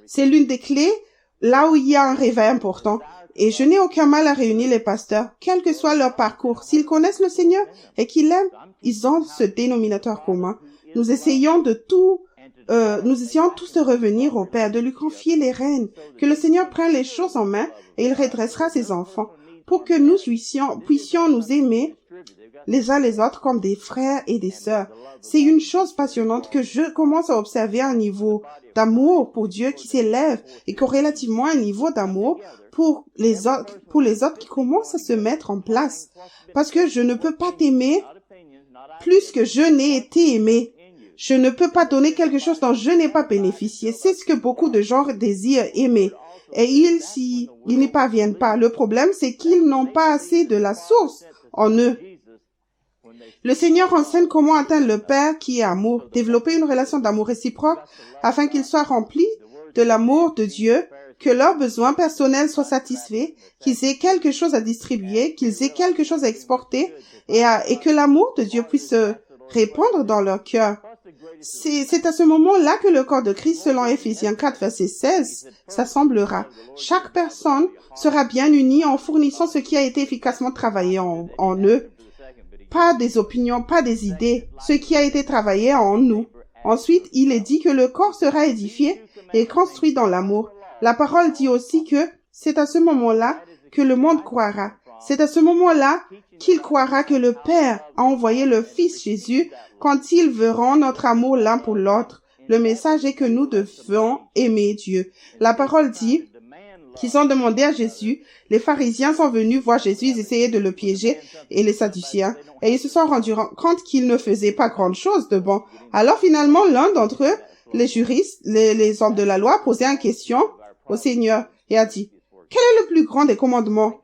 C'est l'une des clés là où il y a un réveil important. Et je n'ai aucun mal à réunir les pasteurs, quel que soit leur parcours. S'ils connaissent le Seigneur et qu'ils l'aiment, ils ont ce dénominateur commun. Nous essayons tous de revenir au Père, de lui confier les rênes, que le Seigneur prenne les choses en main et il redressera ses enfants, pour que nous puissions nous aimer les uns les autres comme des frères et des sœurs. C'est une chose passionnante que je commence à observer à un niveau d'amour pour Dieu qui s'élève et corrélativement un niveau d'amour pour les autres qui commencent à se mettre en place. Parce que je ne peux pas t'aimer plus que je n'ai été aimé. Je ne peux pas donner quelque chose dont je n'ai pas bénéficié. C'est ce que beaucoup de gens désirent aimer. Et ils n'y parviennent pas. Le problème, c'est qu'ils n'ont pas assez de la source en eux. Le Seigneur enseigne comment atteindre le Père qui est amour, développer une relation d'amour réciproque afin qu'ils soient remplis de l'amour de Dieu, que leurs besoins personnels soient satisfaits, qu'ils aient quelque chose à distribuer, qu'ils aient quelque chose à exporter et que l'amour de Dieu puisse se répandre dans leur cœur. C'est à ce moment-là que le corps de Christ, selon Éphésiens 4, verset 16, s'assemblera. Chaque personne sera bien unie en fournissant ce qui a été efficacement travaillé en eux. Pas des opinions, pas des idées, ce qui a été travaillé en nous. Ensuite, il est dit que le corps sera édifié et construit dans l'amour. La parole dit aussi que c'est à ce moment-là que le monde croira. C'est à ce moment-là qu'il croira que le Père a envoyé le Fils Jésus quand ils verront notre amour l'un pour l'autre. Le message est que nous devons aimer Dieu. La parole dit qu'ils ont demandé à Jésus, les pharisiens sont venus voir Jésus, ils essayaient de le piéger, et les sadduciens, et ils se sont rendus compte qu'il ne faisait pas grande chose de bon. Alors finalement, l'un d'entre eux, les juristes, les hommes de la loi, posait une question au Seigneur et a dit, « Quel est le plus grand des commandements ?»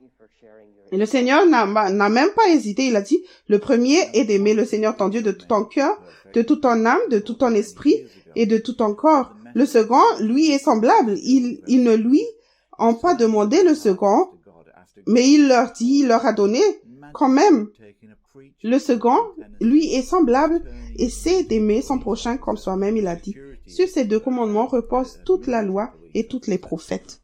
Et le Seigneur n'a même pas hésité, il a dit, « Le premier est d'aimer le Seigneur ton Dieu de tout ton cœur, de toute ton âme, de tout ton esprit et de tout ton corps. Le second, lui, est semblable. Il ne lui ont pas demandé le second, mais il leur a donné quand même. Le second, lui, est semblable et c'est d'aimer son prochain comme soi-même, il a dit. Sur ces deux commandements repose toute la loi et toutes les prophètes.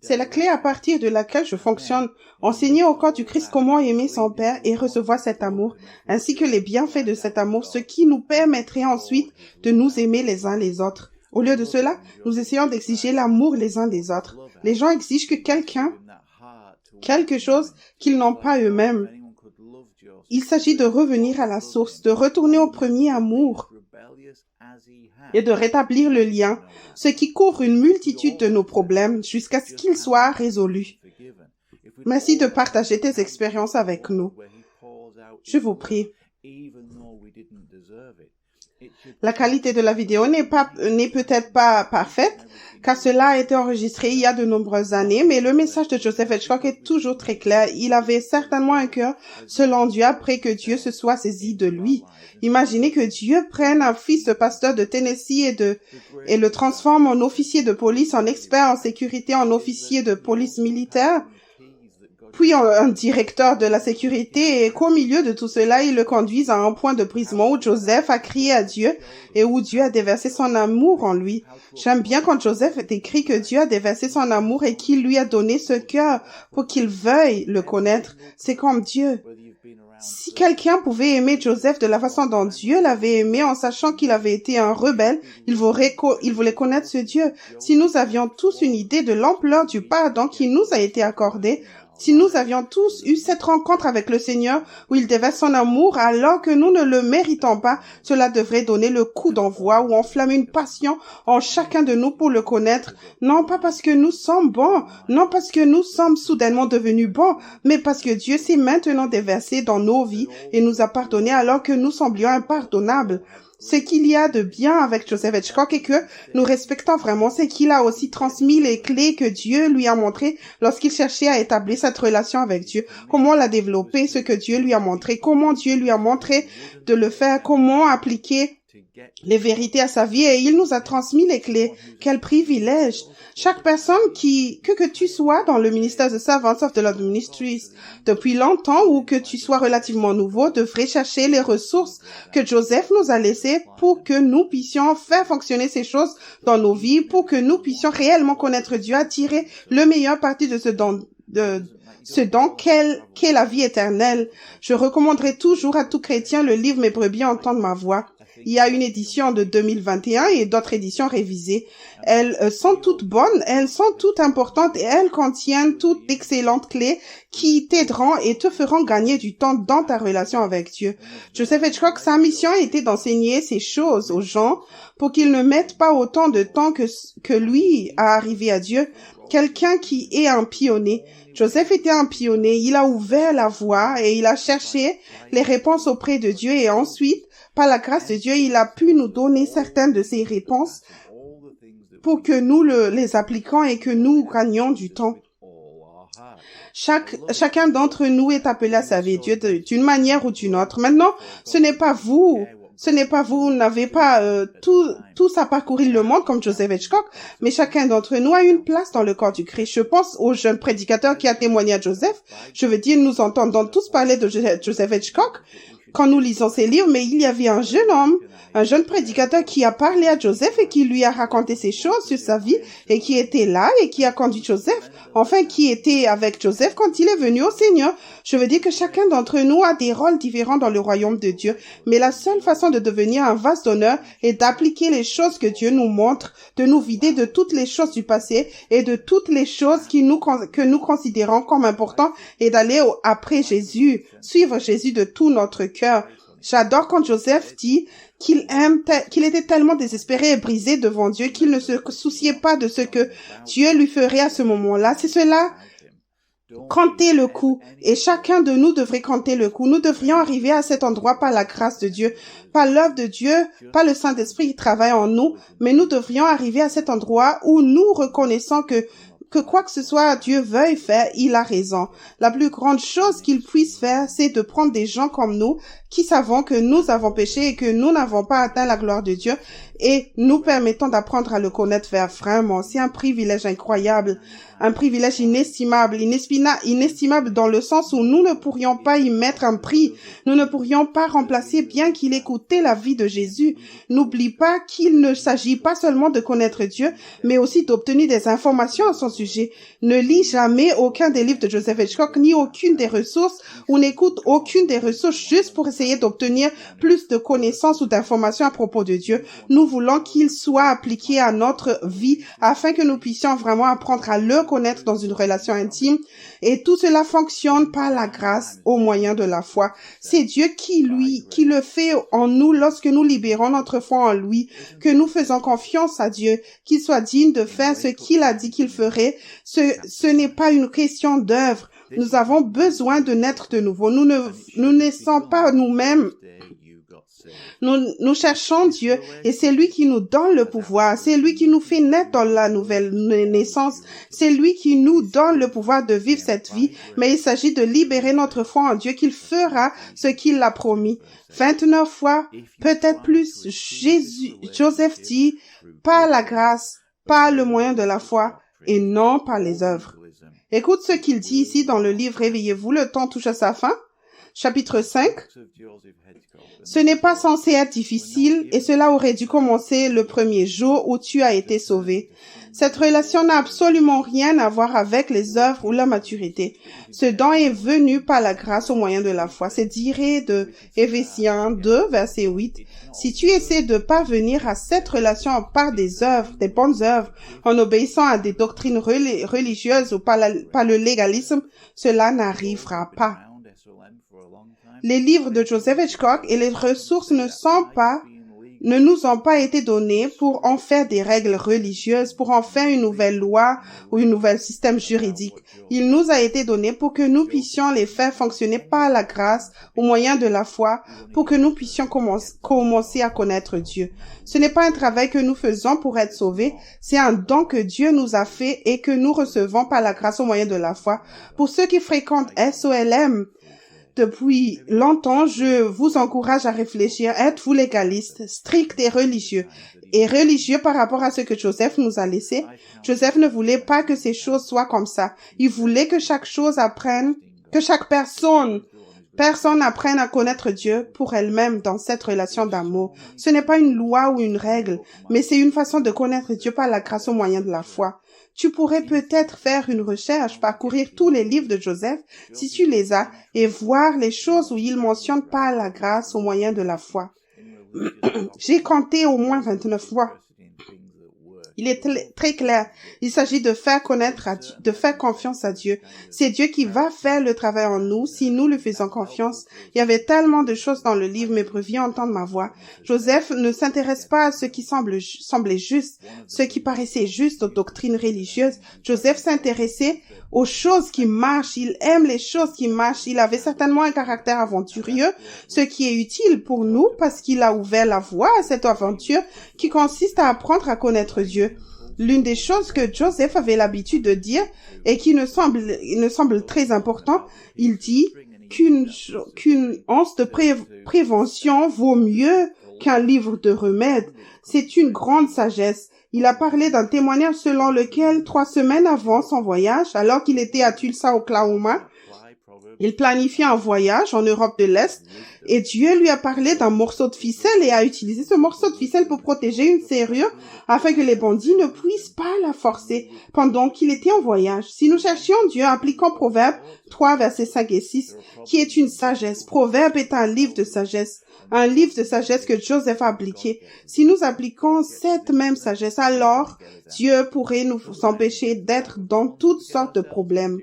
C'est la clé à partir de laquelle je fonctionne. Enseigner au corps du Christ comment aimer son Père et recevoir cet amour, ainsi que les bienfaits de cet amour, ce qui nous permettrait ensuite de nous aimer les uns les autres. Au lieu de cela, nous essayons d'exiger l'amour les uns des autres. Les gens exigent que quelque chose qu'ils n'ont pas eux-mêmes. Il s'agit de revenir à la source, de retourner au premier amour et de rétablir le lien, ce qui couvre une multitude de nos problèmes jusqu'à ce qu'ils soient résolus. Merci de partager tes expériences avec nous. Je vous prie. La qualité de la vidéo n'est peut-être pas parfaite, car cela a été enregistré il y a de nombreuses années, mais le message de Joseph Hitchcock est toujours très clair. Il avait certainement un cœur selon Dieu après que Dieu se soit saisi de lui. Imaginez que Dieu prenne un fils de pasteur de Tennessee et le transforme en officier de police, en expert en sécurité, en officier de police militaire, puis un directeur de la sécurité, et qu'au milieu de tout cela, il le conduise à un point de brisement où Joseph a crié à Dieu et où Dieu a déversé son amour en lui. J'aime bien quand Joseph décrit que Dieu a déversé son amour et qu'il lui a donné ce cœur pour qu'il veuille le connaître. C'est comme Dieu. Si quelqu'un pouvait aimer Joseph de la façon dont Dieu l'avait aimé, en sachant qu'il avait été un rebelle, il voulait connaître ce Dieu. Si nous avions tous une idée de l'ampleur du pardon qui nous a été accordé, si nous avions tous eu cette rencontre avec le Seigneur où il déverse son amour alors que nous ne le méritons pas, cela devrait donner le coup d'envoi ou enflammer une passion en chacun de nous pour le connaître. Non pas parce que nous sommes bons, non parce que nous sommes soudainement devenus bons, mais parce que Dieu s'est maintenant déversé dans nos vies et nous a pardonné alors que nous semblions impardonnables. Ce qu'il y a de bien avec Joseph Hitchcock et que nous respectons vraiment, c'est qu'il a aussi transmis les clés que Dieu lui a montrées lorsqu'il cherchait à établir cette relation avec Dieu. Comment la développer, ce que Dieu lui a montré, comment Dieu lui a montré de le faire, comment appliquer les vérités à sa vie, et il nous a transmis les clés. Quel privilège! Chaque personne que tu sois dans le ministère de Servants of the Lord Ministries depuis longtemps ou que tu sois relativement nouveau devrait chercher les ressources que Joseph nous a laissées pour que nous puissions faire fonctionner ces choses dans nos vies, pour que nous puissions réellement connaître Dieu, attirer le meilleur parti de ce don qu'est la vie éternelle. Je recommanderai toujours à tout chrétien le livre Mes brebis entendent ma voix. Il y a une édition de 2021 et d'autres éditions révisées. Elles sont toutes bonnes, elles sont toutes importantes et elles contiennent toutes d'excellentes clés qui t'aideront et te feront gagner du temps dans ta relation avec Dieu. Joseph Hitchcock, sa mission était d'enseigner ces choses aux gens pour qu'ils ne mettent pas autant de temps que lui à arriver à Dieu. Quelqu'un qui est un pionnier. Joseph était un pionnier. Il a ouvert la voie et il a cherché les réponses auprès de Dieu et ensuite, par la grâce de Dieu, il a pu nous donner certaines de ces réponses pour que nous les appliquions et que nous gagnions du temps. Chacun d'entre nous est appelé à servir Dieu d'une manière ou d'une autre. Maintenant, ce n'est pas vous, vous n'avez pas tous à parcourir le monde comme Joseph Hitchcock, mais chacun d'entre nous a une place dans le corps du Christ. Je pense au jeune prédicateur qui a témoigné à Joseph. Je veux dire, nous entendons tous parler de Joseph Hitchcock quand nous lisons ses livres, mais il y avait un jeune homme, un jeune prédicateur qui a parlé à Joseph et qui lui a raconté ces choses sur sa vie et qui était là et qui a conduit Joseph, enfin qui était avec Joseph quand il est venu au Seigneur. Je veux dire que chacun d'entre nous a des rôles différents dans le royaume de Dieu, mais la seule façon de devenir un vase d'honneur est d'appliquer les choses que Dieu nous montre, de nous vider de toutes les choses du passé et de toutes les choses que nous considérons comme importantes et d'aller après Jésus, suivre Jésus de tout notre cœur. J'adore quand Joseph dit qu'il était tellement désespéré et brisé devant Dieu qu'il ne se souciait pas de ce que Dieu lui ferait à ce moment-là. C'est cela. Comptez le coup. Et chacun de nous devrait compter le coup. Nous devrions arriver à cet endroit par la grâce de Dieu, par l'œuvre de Dieu, par le Saint-Esprit qui travaille en nous, mais nous devrions arriver à cet endroit où nous reconnaissons que que quoi que ce soit Dieu veuille faire, il a raison. La plus grande chose qu'il puisse faire, c'est de prendre des gens comme nous, qui savons que nous avons péché et que nous n'avons pas atteint la gloire de Dieu, et nous permettons d'apprendre à le connaître vraiment. C'est un privilège incroyable, un privilège inestimable, inestimable dans le sens où nous ne pourrions pas y mettre un prix, nous ne pourrions pas remplacer bien qu'il ait coûté la vie de Jésus. N'oublie pas qu'il ne s'agit pas seulement de connaître Dieu, mais aussi d'obtenir des informations à son sujet. Ne lis jamais aucun des livres de Joseph Hitchcock, ni aucune des ressources, ou n'écoute aucune des ressources juste pour essayer d'obtenir plus de connaissances ou d'informations à propos de Dieu. Nous voulons qu'il soit appliqué à notre vie afin que nous puissions vraiment apprendre à le connaître dans une relation intime. Et tout cela fonctionne par la grâce au moyen de la foi. C'est Dieu qui le fait en nous lorsque nous libérons notre foi en lui, que nous faisons confiance à Dieu, qu'il soit digne de faire ce qu'il a dit qu'il ferait. Ce n'est pas une question d'œuvre. Nous avons besoin de naître de nouveau. Nous ne naissons pas nous-mêmes. Nous cherchons Dieu et c'est lui qui nous donne le pouvoir. C'est lui qui nous fait naître dans la nouvelle naissance. C'est lui qui nous donne le pouvoir de vivre cette vie. Mais il s'agit de libérer notre foi en Dieu qu'il fera ce qu'il a promis. 29 fois, peut-être plus, Joseph dit, par la grâce, par le moyen de la foi et non par les œuvres. Écoute ce qu'il dit ici dans le livre Réveillez-vous, le temps touche à sa fin. Chapitre 5. Ce n'est pas censé être difficile et cela aurait dû commencer le premier jour où tu as été sauvé. Cette relation n'a absolument rien à voir avec les œuvres ou la maturité. Ce don est venu par la grâce au moyen de la foi. C'est tiré de Éphésiens 2, verset 8. Si tu essaies de parvenir à cette relation par des œuvres, des bonnes œuvres, en obéissant à des doctrines religieuses ou par le légalisme, cela n'arrivera pas. Les livres de Joseph Hitchcock et les ressources ne nous ont pas été donnés pour en faire des règles religieuses, pour en faire une nouvelle loi ou un nouvel système juridique. Il nous a été donné pour que nous puissions les faire fonctionner par la grâce, au moyen de la foi, pour que nous puissions commencer à connaître Dieu. Ce n'est pas un travail que nous faisons pour être sauvés, c'est un don que Dieu nous a fait et que nous recevons par la grâce au moyen de la foi. Pour ceux qui fréquentent SOLM, depuis longtemps, je vous encourage à réfléchir. Êtes-vous légaliste, strict et religieux par rapport à ce que Joseph nous a laissé? Joseph ne voulait pas que ces choses soient comme ça. Il voulait que chaque personne apprenne à connaître Dieu pour elle-même dans cette relation d'amour. Ce n'est pas une loi ou une règle, mais c'est une façon de connaître Dieu par la grâce au moyen de la foi. Tu pourrais peut-être faire une recherche, parcourir tous les livres de Joseph, si tu les as, et voir les choses où il mentionne par la grâce au moyen de la foi. J'ai compté au moins 29 fois. Il est très clair. Il s'agit de faire connaître de faire confiance à Dieu. C'est Dieu qui va faire le travail en nous si nous lui faisons confiance. Il y avait tellement de choses dans le livre, mais préviens entendre ma voix. Joseph ne s'intéresse pas à ce qui semblait juste, ce qui paraissait juste aux doctrines religieuses. Joseph s'intéressait aux choses qui marchent. Il aime les choses qui marchent. Il avait certainement un caractère aventurieux, ce qui est utile pour nous parce qu'il a ouvert la voie à cette aventure qui consiste à apprendre à connaître Dieu. L'une des choses que Joseph avait l'habitude de dire et qui me semble très important, il dit qu'une once de prévention vaut mieux qu'un livre de remèdes. C'est une grande sagesse. Il a parlé d'un témoignage selon lequel 3 semaines avant son voyage, alors qu'il était à Tulsa, Oklahoma, il planifiait un voyage en Europe de l'Est et Dieu lui a parlé d'un morceau de ficelle et a utilisé ce morceau de ficelle pour protéger une serrure afin que les bandits ne puissent pas la forcer pendant qu'il était en voyage. Si nous cherchions Dieu, appliquons Proverbe 3, versets 5 et 6, qui est une sagesse. Proverbe est un livre de sagesse que Joseph a appliqué. Si nous appliquons cette même sagesse, alors Dieu pourrait nous empêcher d'être dans toutes sortes de problèmes.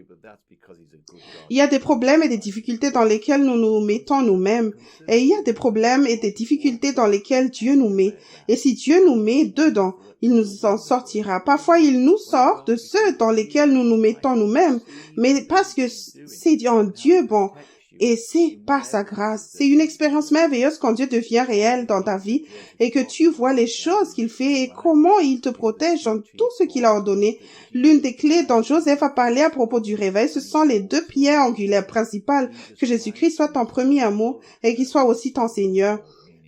Il y a des problèmes et des difficultés dans lesquels nous nous mettons nous-mêmes. Et il y a des problèmes et des difficultés dans lesquels Dieu nous met. Et si Dieu nous met dedans, il nous en sortira. Parfois, il nous sort de ceux dans lesquels nous nous mettons nous-mêmes. Mais parce que c'est en Dieu bon. Et c'est par sa grâce. C'est une expérience merveilleuse quand Dieu devient réel dans ta vie et que tu vois les choses qu'il fait et comment il te protège dans tout ce qu'il a ordonné. L'une des clés dont Joseph a parlé à propos du réveil, ce sont les 2 pierres angulaires principales, que Jésus-Christ soit ton premier amour et qu'il soit aussi ton Seigneur.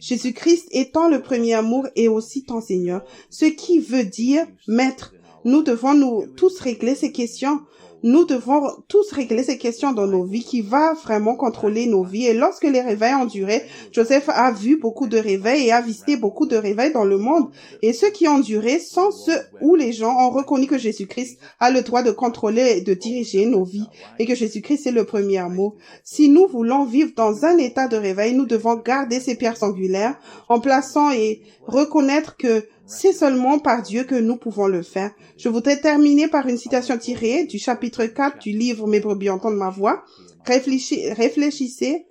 Jésus-Christ étant le premier amour et aussi ton Seigneur. Ce qui veut dire, Maître, nous devons tous régler ces questions. Nous devons tous régler ces questions dans nos vies qui va vraiment contrôler nos vies. Et lorsque les réveils ont duré, Joseph a vu beaucoup de réveils et a visité beaucoup de réveils dans le monde. Et ceux qui ont duré sont ceux où les gens ont reconnu que Jésus-Christ a le droit de contrôler et de diriger nos vies et que Jésus-Christ est le premier amour. Si nous voulons vivre dans un état de réveil, nous devons garder ces pierres angulaires en plaçant et reconnaître que c'est seulement par Dieu que nous pouvons le faire. Je voudrais terminer par une citation tirée du chapitre 4 du livre « Mes brebis entendent ma voix ». Réfléchissez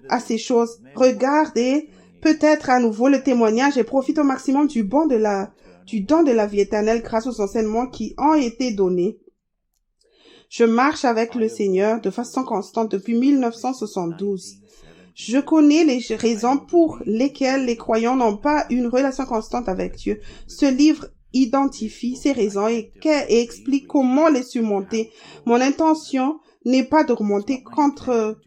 à ces choses. Regardez peut-être à nouveau le témoignage et profitez au maximum du don de la vie éternelle grâce aux enseignements qui ont été donnés. Je marche avec le Seigneur de façon constante depuis 1972. Je connais les raisons pour lesquelles les croyants n'ont pas une relation constante avec Dieu. Ce livre identifie ces raisons et explique comment les surmonter. Mon intention n'est pas d'argumenter contre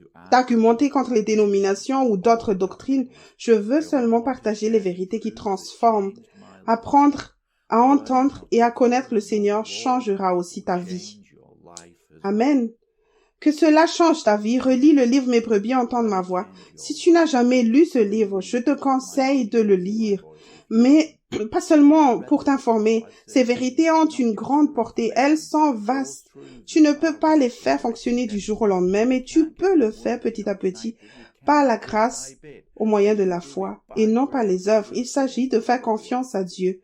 les dénominations ou d'autres doctrines. Je veux seulement partager les vérités qui transforment. Apprendre à entendre et à connaître le Seigneur changera aussi ta vie. Amen. Que cela change ta vie, relis le livre « Mes brebis entendent ma voix ». Si tu n'as jamais lu ce livre, je te conseille de le lire. Mais pas seulement pour t'informer. Ces vérités ont une grande portée. Elles sont vastes. Tu ne peux pas les faire fonctionner du jour au lendemain, mais tu peux le faire petit à petit par la grâce au moyen de la foi et non par les œuvres. Il s'agit de faire confiance à Dieu.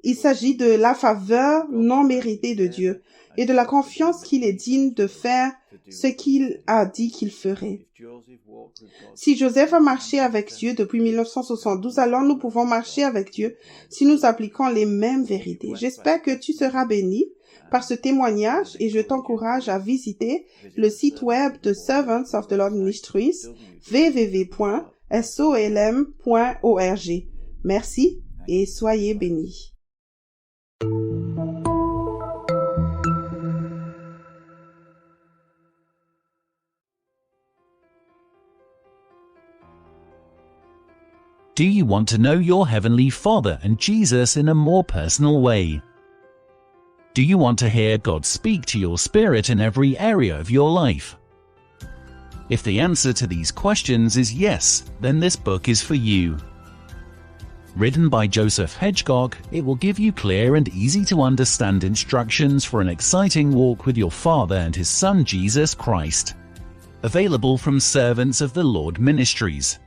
Il s'agit de la faveur non méritée de Dieu et de la confiance qu'il est digne de faire ce qu'il a dit qu'il ferait. Si Joseph a marché avec Dieu depuis 1972, alors nous pouvons marcher avec Dieu si nous appliquons les mêmes vérités. J'espère que tu seras béni par ce témoignage et je t'encourage à visiter le site web de Servants of the Lord Ministries, www.solm.org. Merci et soyez bénis. Do you want to know your Heavenly Father and Jesus in a more personal way? Do you want to hear God speak to your spirit in every area of your life? If the answer to these questions is yes, then this book is for you. Written by Joseph Hedgcock, it will give you clear and easy to understand instructions for an exciting walk with your Father and His Son Jesus Christ. Available from Servants of the Lord Ministries.